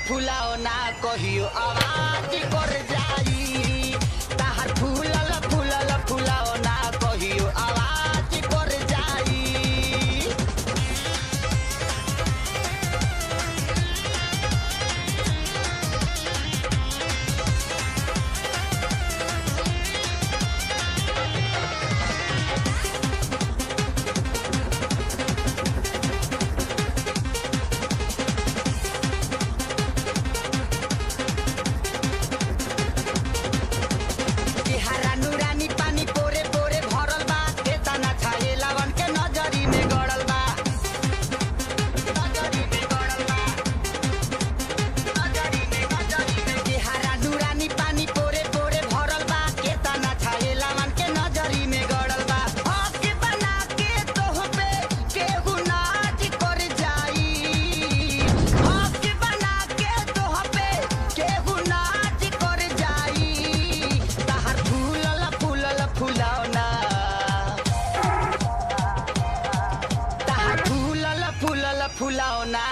फुलाओ ना कहियो आवाज कर जाई। ताहर फूलल फूलल फुलाओ ना कहियो आवाज कर जाई। हरा नूरानी पानी पोरे पोरे भरल बा, केतना छाए लवन के नजरी में गड़ल बा। नजरी में गड़ल बा, नजरी में हरा नूरानी पानी पोरे पोरे भरल बा, केतना छाए लवन के नजरी में गड़ल बा। हक बना के तोह पे केहू नाच कर जाई। हक बना के तोह पे केहू नाच कर जाई। ताहर फूलल फूलल फुलाओ ना, ताहर फूलल फूलल फुलाओ ना।